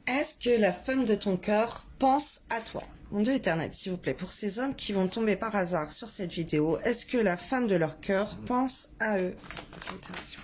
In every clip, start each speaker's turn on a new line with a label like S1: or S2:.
S1: Est-ce que la femme de ton cœur pense à toi? Mon Dieu éternel, s'il vous plaît, pour ces hommes qui vont tomber par hasard sur cette vidéo, est-ce que la femme de leur cœur pense à eux? Attention.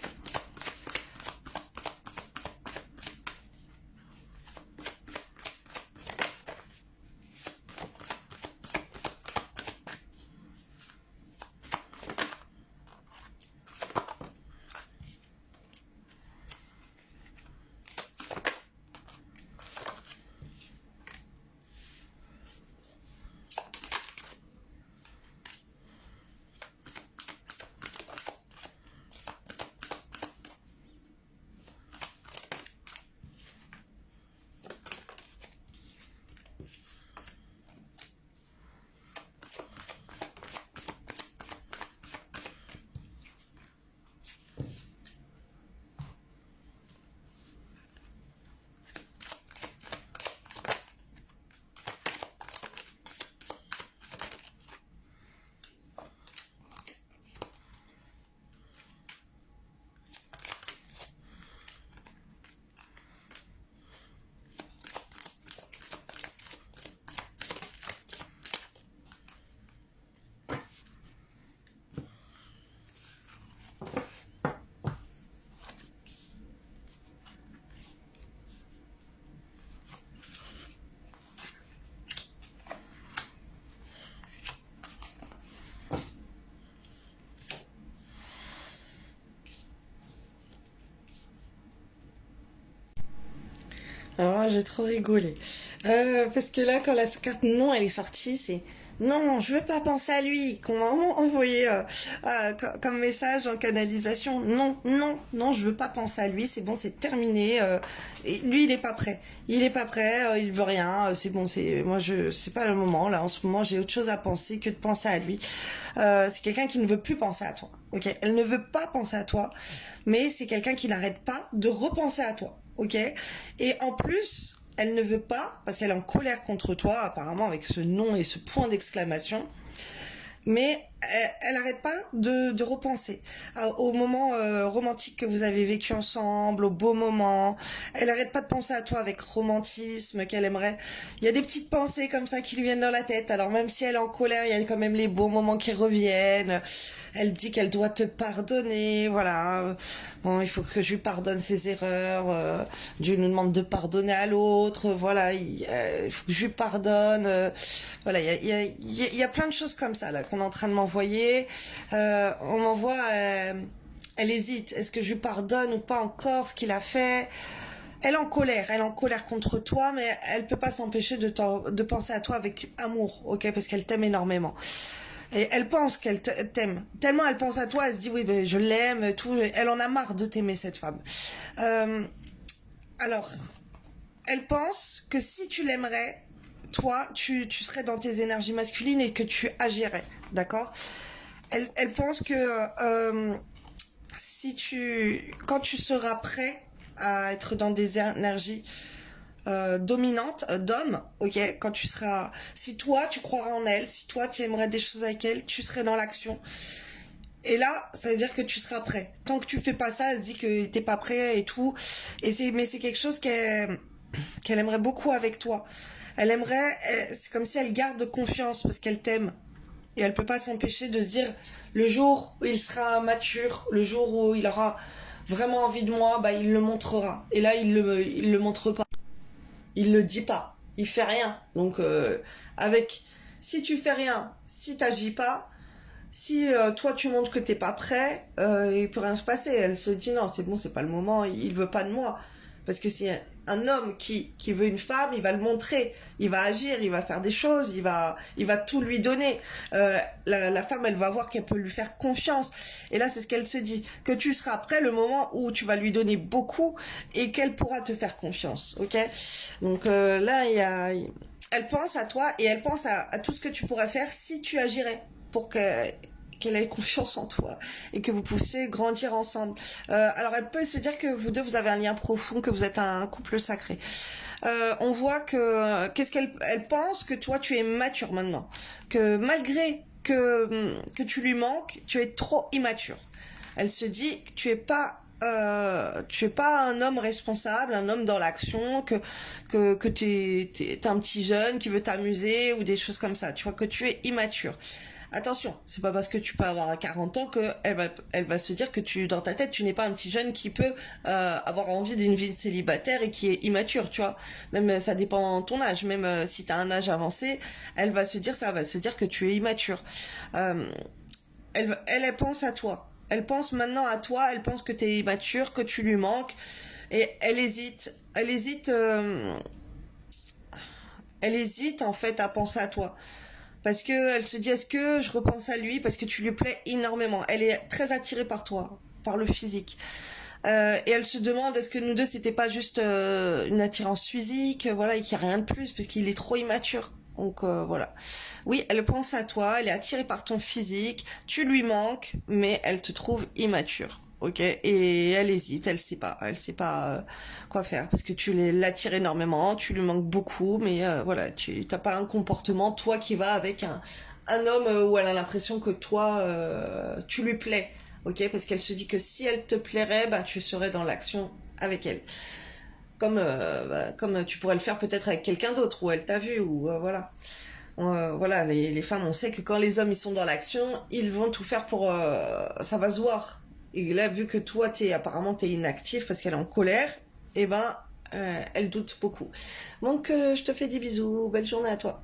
S1: Alors moi, j'ai trop rigolé. Parce que là, quand la carte non, elle est sortie, c'est non, je veux pas penser à lui, qu'on m'a envoyé comme message en canalisation. Non, non, non, je veux pas penser à lui, c'est bon, c'est terminé. Et lui, il est pas prêt. Il est pas prêt, il veut rien. C'est bon, c'est pas le moment. Là, en ce moment, j'ai autre chose à penser que de penser à lui. C'est quelqu'un qui ne veut plus penser à toi. Ok, elle ne veut pas penser à toi, mais c'est quelqu'un qui n'arrête pas de repenser à toi. Ok, et en plus, elle ne veut pas, parce qu'elle est en colère contre toi, apparemment avec ce nom et ce point d'exclamation, mais elle n'arrête pas de repenser au moment romantique que vous avez vécu ensemble, au beau moment. Elle n'arrête pas de penser à toi avec romantisme, qu'elle aimerait. Il y a des petites pensées comme ça qui lui viennent dans la tête. Alors même si elle est en colère, il y a quand même les beaux moments qui reviennent. Elle dit qu'elle doit te pardonner, voilà. Bon, il faut que je lui pardonne ses erreurs. Dieu nous demande de pardonner à l'autre, voilà. Il faut que je lui pardonne. Voilà, il y a plein de choses comme ça là qu'on est en train de m'envoyer. On m'envoie, elle hésite. Est-ce que je lui pardonne ou pas encore ce qu'il a fait? Elle est en colère contre toi, mais elle peut pas s'empêcher de penser à toi avec amour, ok, parce qu'elle t'aime énormément. Et elle pense qu'elle t'aime. Tellement elle pense à toi, elle se dit oui, ben, je l'aime, tout. Elle en a marre de t'aimer, cette femme. Alors, elle pense que si tu l'aimerais, toi, tu serais dans tes énergies masculines et que tu agirais, d'accord? Elle pense que quand tu seras prêt à être dans des énergies dominantes, d'homme, ok, si toi tu croiras en elle, si toi tu aimerais des choses avec elle, tu serais dans l'action. Et là, ça veut dire que tu seras prêt. Tant que tu fais pas ça, elle se dit que t'es pas prêt et tout. Mais c'est quelque chose qu'elle aimerait beaucoup avec toi. C'est comme si elle garde confiance parce qu'elle t'aime. Et elle peut pas s'empêcher de se dire, le jour où il sera mature, le jour où il aura vraiment envie de moi, bah il le montrera. Et là, il le montre pas. Il le dit pas. Il fait rien. Donc, si tu fais rien, si t'agis pas, si toi tu montres que t'es pas prêt, il peut rien se passer. Elle se dit non, c'est bon, c'est pas le moment, il veut pas de moi. Parce que si un homme qui veut une femme, il va le montrer, il va agir, il va faire des choses, il va tout lui donner. La femme, elle va voir qu'elle peut lui faire confiance. Et là, c'est ce qu'elle se dit, que tu seras prêt le moment où tu vas lui donner beaucoup et qu'elle pourra te faire confiance, ok? Donc là, elle pense à toi et elle pense à tout ce que tu pourrais faire si tu agirais pour qu'elle ait confiance en toi et que vous puissiez grandir ensemble. Alors elle peut se dire que vous deux vous avez un lien profond, que vous êtes un couple sacré. On voit que qu'est-ce qu'elle pense que toi tu es mature maintenant, que malgré que tu lui manques, tu es trop immature. Elle se dit que tu es pas tu es pas un homme responsable, un homme dans l'action, que t'es un petit jeune qui veut t'amuser ou des choses comme ça. Tu vois que tu es immature. Attention, c'est pas parce que tu peux avoir 40 ans que elle va se dire que dans ta tête, tu n'es pas un petit jeune qui peut avoir envie d'une vie de célibataire et qui est immature, tu vois. Même ça dépend de ton âge. Même si tu as un âge avancé, elle va se dire que tu es immature. Euh, elle pense à toi. Elle pense maintenant à toi, elle pense que tu es immature, que tu lui manques, et elle hésite en fait à penser à toi. Parce que elle se dit, est-ce que je repense à lui parce que tu lui plais énormément. Elle est très attirée par toi, par le physique. Et elle se demande, est-ce que nous deux c'était pas juste une attirance physique, voilà, et qu'il n'y a rien de plus parce qu'il est trop immature. Donc voilà. Oui, elle pense à toi, elle est attirée par ton physique, tu lui manques, mais elle te trouve immature. Ok, et elle sait pas quoi faire parce que l'attires énormément, tu lui manques beaucoup, mais voilà, tu t'as pas un comportement toi qui va avec un homme où elle a l'impression que toi tu lui plais, ok, parce qu'elle se dit que si elle te plairait, bah tu serais dans l'action avec elle, comme tu pourrais le faire peut-être avec quelqu'un d'autre où elle t'a vu ou voilà. Voilà, les femmes, on sait que quand les hommes ils sont dans l'action, ils vont tout faire pour ça va se voir. Et là, vu que toi apparemment t'es inactif parce qu'elle est en colère, et ben elle doute beaucoup. Donc je te fais des bisous, belle journée à toi.